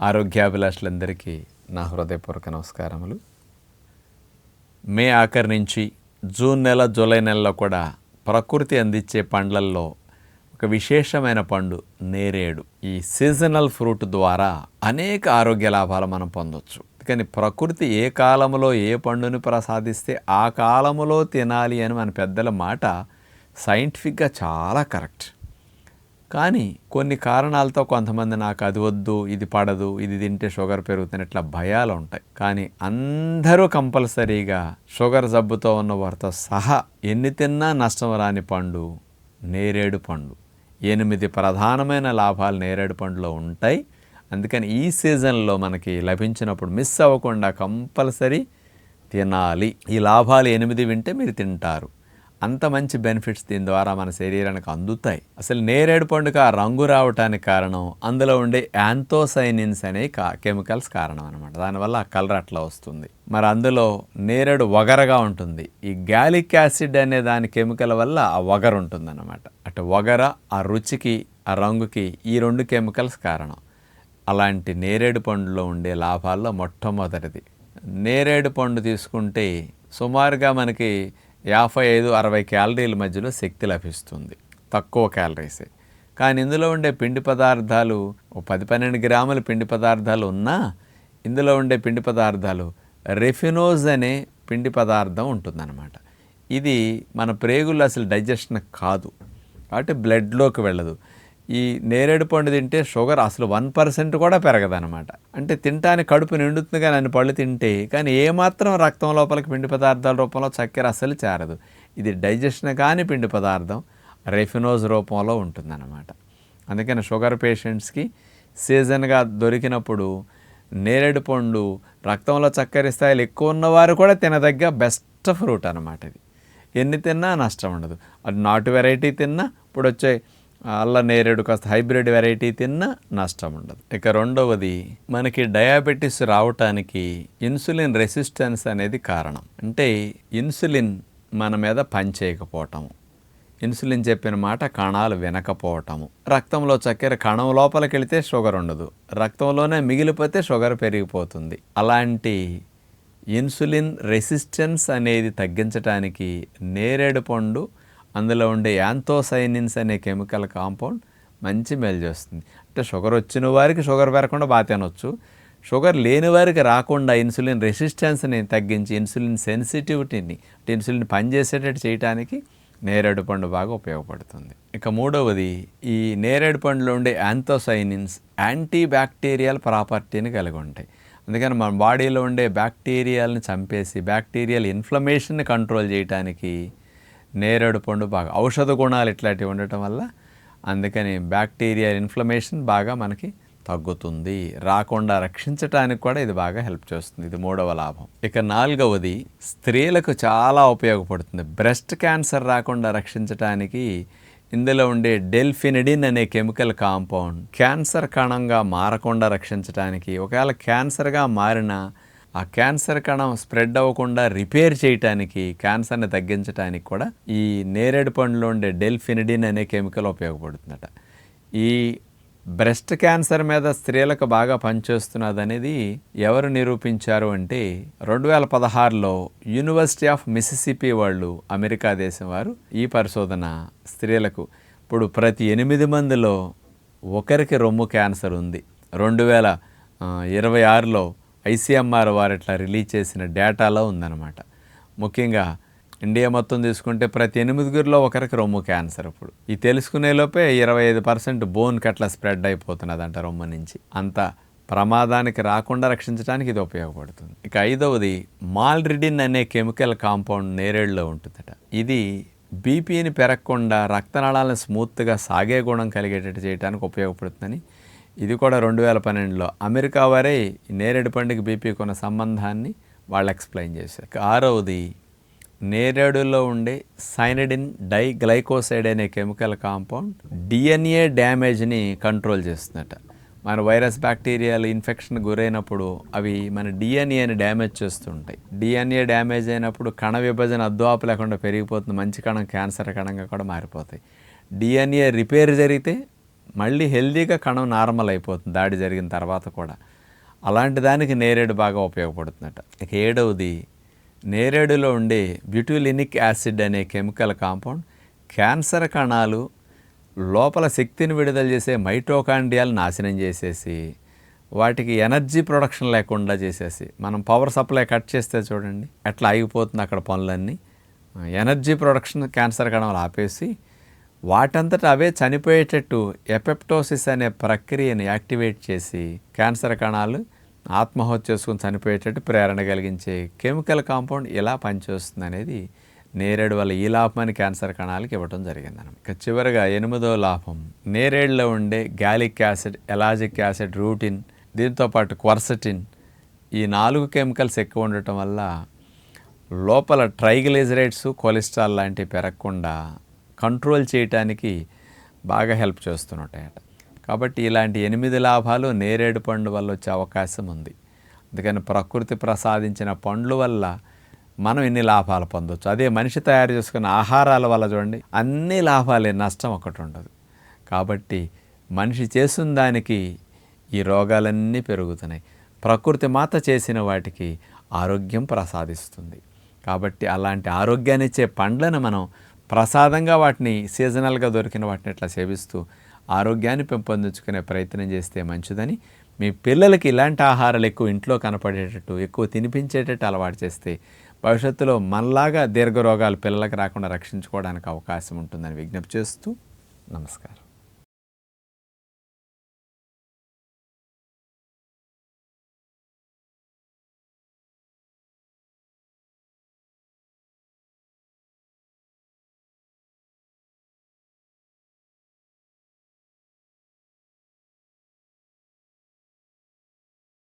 ఆరోగ్యాభిలాషులందరికీ నా హృదయపూర్వక నమస్కారములు. మే ఆఖరి నుంచి జూన్ నెల, జూలై నెలలో కూడా ప్రకృతి అందించే పండ్లల్లో ఒక విశేషమైన పండు నేరేడు. ఈ సీజనల్ ఫ్రూట్ ద్వారా అనేక ఆరోగ్య లాభాలు మనం పొందొచ్చు. కానీ ప్రకృతి ఏ కాలంలో ఏ పండుని ప్రసాదిస్తే ఆ కాలంలో తినాలి అని మన పెద్దల మాట సైంటిఫిక్గా చాలా కరెక్ట్. కానీ కొన్ని కారణాలతో కొంతమంది నాకు అది వద్దు, ఇది పడదు, ఇది తింటే షుగర్ పెరుగుతుంది, ఇట్లా భయాలు ఉంటాయి. కానీ అందరూ కంపల్సరీగా షుగర్ జబ్బుతో ఉన్న వారితో సహా ఎన్ని తిన్నా నష్టం రాని పండు నేరేడు పండు. 8 ప్రధానమైన లాభాలు నేరేడు పండులో ఉంటాయి. అందుకని ఈ సీజన్లో మనకి లభించినప్పుడు మిస్ అవ్వకుండా కంపల్సరీ తినాలి. ఈ లాభాలు 8 వింటే మీరు తింటారు. అంత మంచి బెనిఫిట్స్ దీని ద్వారా మన శరీరానికి అందుతాయి. అసలు నేరేడు పండుగ ఆ రంగు రావటానికి కారణం అందులో ఉండే యాంథోసైనిన్స్ అనే కెమికల్స్ కారణం అనమాట. దానివల్ల ఆ కలర్ అట్లా వస్తుంది. మరి అందులో నేరేడు వగరగా ఉంటుంది. ఈ గ్యాలిక్ యాసిడ్ అనే దాని కెమికల్ వల్ల ఆ వగర ఉంటుంది అనమాట. అటు వగర, ఆ రుచికి, ఆ రంగుకి ఈ 2 కెమికల్స్ కారణం. అలాంటి నేరేడు పండులో ఉండే లాభాల్లో మొట్టమొదటిది, నేరేడు పండు తీసుకుంటే సుమారుగా మనకి 55-60 క్యాలరీల మధ్యలో శక్తి లభిస్తుంది. తక్కువ క్యాలరీసే. కానీ ఇందులో ఉండే పిండి పదార్థాలు 10-12 గ్రాముల పిండి పదార్థాలు ఉన్నా ఇందులో ఉండే పిండి పదార్థాలు రెఫినోజ్ అనే పిండి పదార్థం ఉంటుందన్నమాట. ఇది మన ప్రేగుల్లో అసలు డైజెషన్ కాదు, కాబట్టి బ్లడ్లోకి వెళ్ళదు. ఈ నేరేడు పండు తింటే షుగర్ అసలు 1% కూడా పెరగదనమాట. అంటే తింటానికి కడుపు నిండుతుంది కానీ అన్ని పళ్ళు తింటే, కానీ ఏమాత్రం రక్తం లోపలికి పిండి పదార్థాల రూపంలో చక్కెర అసలు చేరదు. ఇది డైజెషన్ కాని పిండి పదార్థం రెఫినోజ్ రూపంలో ఉంటుందన్నమాట. అందుకని షుగర్ పేషెంట్స్కి సీజన్గా దొరికినప్పుడు నేరేడు పండు రక్తంలో చక్కెర స్థాయిలు ఎక్కువ ఉన్నవారు కూడా తినదగ్గ బెస్ట్ ఫ్రూట్ అనమాట. ఇది ఎన్ని తిన్నా నష్టం ఉండదు. అది నాటు వెరైటీ తిన్నా, ఇప్పుడు వచ్చే అల్ల నేరేడు కాస్త హైబ్రిడ్ వెరైటీ తిన్నా నష్టం ఉండదు. ఇక రెండవది, మనకి డయాబెటీస్ రావటానికి ఇన్సులిన్ రెసిస్టెన్స్ అనేది కారణం. అంటే ఇన్సులిన్ మన మీద పనిచేయకపోవటము, ఇన్సులిన్ చెప్పిన మాట కణాలు వినకపోవటము, రక్తంలో చక్కెర కణం లోపలికి వెళితే షుగర్ ఉండదు, రక్తంలోనే మిగిలిపోతే షుగర్ పెరిగిపోతుంది. అలాంటి ఇన్సులిన్ రెసిస్టెన్స్ అనేది తగ్గించడానికి నేరేడు పండు అందులో ఉండే యాంథోసైనిన్స్ అనే కెమికల్ కాంపౌండ్ మంచి మేలు చేస్తుంది. అంటే షుగర్ వచ్చిన వారికి షుగర్ పెరగకుండా బాగా తినొచ్చు, షుగర్ లేని వారికి రాకుండా ఇన్సులిన్ రెసిస్టెన్స్ని తగ్గించి ఇన్సులిన్ సెన్సిటివిటీని, అంటే ఇన్సులిన్ పనిచేసేటట్టు చేయడానికి నేరేడు పండు బాగా ఉపయోగపడుతుంది. ఇక మూడవది, ఈ నేరేడు పండులో ఉండే యాంథోసైనిన్స్ యాంటీ బ్యాక్టీరియల్ ప్రాపర్టీని కలిగి ఉంటాయి. అందుకని మన బాడీలో ఉండే బ్యాక్టీరియాలని చంపేసి బ్యాక్టీరియల్ ఇన్ఫ్లమేషన్ని కంట్రోల్ చేయడానికి నేరేడు పండు బాగా ఔషధ గుణాలు ఇట్లాంటివి ఉండటం వల్ల అందుకని బ్యాక్టీరియల్ ఇన్ఫ్లమేషన్ బాగా మనకి తగ్గుతుంది. రాకుండా రక్షించడానికి కూడా ఇది బాగా హెల్ప్ చేస్తుంది. ఇది మూడవ లాభం. ఇక నాలుగవది, స్త్రీలకు చాలా ఉపయోగపడుతుంది. బ్రెస్ట్ క్యాన్సర్ రాకుండా రక్షించడానికి ఇందులో ఉండే డెల్ఫినిడిన్ అనే కెమికల్ కాంపౌండ్ క్యాన్సర్ కణంగా మారకుండా రక్షించడానికి, ఒకవేళ క్యాన్సర్గా మారిన ఆ క్యాన్సర్ కణం స్ప్రెడ్ అవ్వకుండా రిపేర్ చేయటానికి, క్యాన్సర్ని తగ్గించడానికి కూడా ఈ నేరేడు పండులో ఉండే డెల్ఫినిడిన్ అనే కెమికల్ ఉపయోగపడుతుందట. ఈ బ్రెస్ట్ క్యాన్సర్ మీద స్త్రీలకు బాగా పనిచేస్తున్నది అనేది ఎవరు నిరూపించారు అంటే 2016లో యూనివర్సిటీ ఆఫ్ మిసిసిపి వాళ్ళు, అమెరికా దేశం వారు ఈ పరిశోధన స్త్రీలకు, ఇప్పుడు ప్రతి 8 మందిలో ఒకరికి రొమ్ము క్యాన్సర్ ఉంది. 2026లో ICMR వారు ఇట్లా రిలీజ్ చేసిన డేటాలో ఉందన్నమాట. ముఖ్యంగా ఇండియా మొత్తం తీసుకుంటే ప్రతి 8 ఒకరికి రొమ్ము క్యాన్సర్. ఇప్పుడు ఈ తెలుసుకునే లోపే 25% బోన్కి అట్లా స్ప్రెడ్ అయిపోతున్నదంట రొమ్ము నుంచి. అంత ప్రమాదానికి రాకుండా రక్షించడానికి ఇది ఉపయోగపడుతుంది. ఇక ఐదవది, మాల్రిడిన్ అనే కెమికల్ కాంపౌండ్ నేరేడులో ఉంటుందట. ఇది బీపీని పెరగకుండా రక్తనాళాలను స్మూత్గా సాగే గుణం కలిగేటట్టు చేయడానికి ఉపయోగపడుతుందని, ఇది కూడా 2012లో అమెరికా వారే నేరేడు పండుగ బీపీకి ఉన్న సంబంధాన్ని వాళ్ళు ఎక్స్ప్లెయిన్ చేశారు. ఆరవది, నేరేడులో ఉండే సైనడిన్ డైగ్లైకోసైడ్ అనే కెమికల్ కాంపౌండ్ DNA డ్యామేజ్ని కంట్రోల్ చేస్తుందట. మన వైరస్ బ్యాక్టీరియాలు ఇన్ఫెక్షన్ గురైనప్పుడు అవి మన డిఎన్ఏని డ్యామేజ్ చేస్తుంటాయి. డిఎన్ఏ డ్యామేజ్ అయినప్పుడు కణ విభజన అద్వాపు లేకుండా పెరిగిపోతుంది. మంచి కణం క్యాన్సర్ కణంగా కూడా మారిపోతాయి. డిఎన్ఏ రిపేర్ జరిగితే మళ్ళీ హెల్దీగా కణం నార్మల్ అయిపోతుంది దాడి జరిగిన తర్వాత కూడా. అలాంటి దానికి నేరేడు బాగా ఉపయోగపడుతుందట. ఇక 7వది, నేరేడులో ఉండే బ్యూటిలినిక్ యాసిడ్ అనే కెమికల్ కాంపౌండ్ క్యాన్సర్ కణాలు లోపల శక్తిని విడుదల చేసే మైటోకాండ్రియాలు నాశనం చేసేసి వాటికి ఎనర్జీ ప్రొడక్షన్ లేకుండా చేసేసి, మనం పవర్ సప్లై కట్ చేస్తే చూడండి ఎట్లా ఆగిపోతుంది అక్కడ పనులన్నీ. ఎనర్జీ ప్రొడక్షన్ క్యాన్సర్ కణాలు ఆపేసి వాటంతట అవే చనిపోయేటట్టు ఎపెప్టోసిస్ అనే ప్రక్రియను యాక్టివేట్ చేసి క్యాన్సర్ కణాలు ఆత్మహత్య చేసుకుని చనిపోయేటట్టు ప్రేరణ కలిగించే కెమికల్ కాంపౌండ్ ఇలా పనిచేస్తుంది అనేది నేరేడు వల్ల ఈ లాభాన్ని క్యాన్సర్ కణాలకు ఇవ్వడం జరిగిందన్నమాట. ఇక చివరిగా 8వ లాభం, నేరేడులో ఉండే gallic acid, ellagic acid, routine, దీంతోపాటు క్వర్సటిన్, ఈ 4 కెమికల్స్ ఎక్కువ ఉండటం వల్ల లోపల ట్రైగ్లిజరైడ్స్, కొలెస్ట్రాల్ లాంటివి పెరగకుండా కంట్రోల్ చేయటానికి బాగా హెల్ప్ చేస్తుంటాయట. కాబట్టి ఇలాంటి 8 లాభాలు నేరేడు పండు వల్ల వచ్చే అవకాశం ఉంది. అందుకని ప్రకృతి ప్రసాదించిన పండ్ల వల్ల మనం ఎన్ని లాభాలు పొందొచ్చు. అదే మనిషి తయారు చేసుకున్న ఆహారాల వల్ల చూడండి అన్ని లాభాలే, నష్టం ఒకటి ఉండదు. కాబట్టి మనిషి చేసిన దానికి ఈ రోగాలన్నీ పెరుగుతున్నాయి. ప్రకృతి మాత చేసిన వాటికి ఆరోగ్యం ప్రసాదిస్తుంది. కాబట్టి అలాంటి ఆరోగ్యాన్ని ఇచ్చే పండ్లను మనం ప్రసాదంగా వాటిని సీజనల్గా దొరికిన వాటిని ఇట్లా సేవిస్తూ ఆరోగ్యాన్ని పెంపొందించుకునే ప్రయత్నం చేస్తే మంచిదని, మీ పిల్లలకి ఇలాంటి ఆహారాలు ఎక్కువ ఇంట్లో కనపడేటట్టు ఎక్కువ తినిపించేటట్టు అలవాటు చేస్తే భవిష్యత్తులో మనలాగా దీర్ఘ రోగాలు పిల్లలకు రాకుండా రక్షించుకోవడానికి అవకాశం ఉంటుందని విజ్ఞప్తి చేస్తూ నమస్కారం.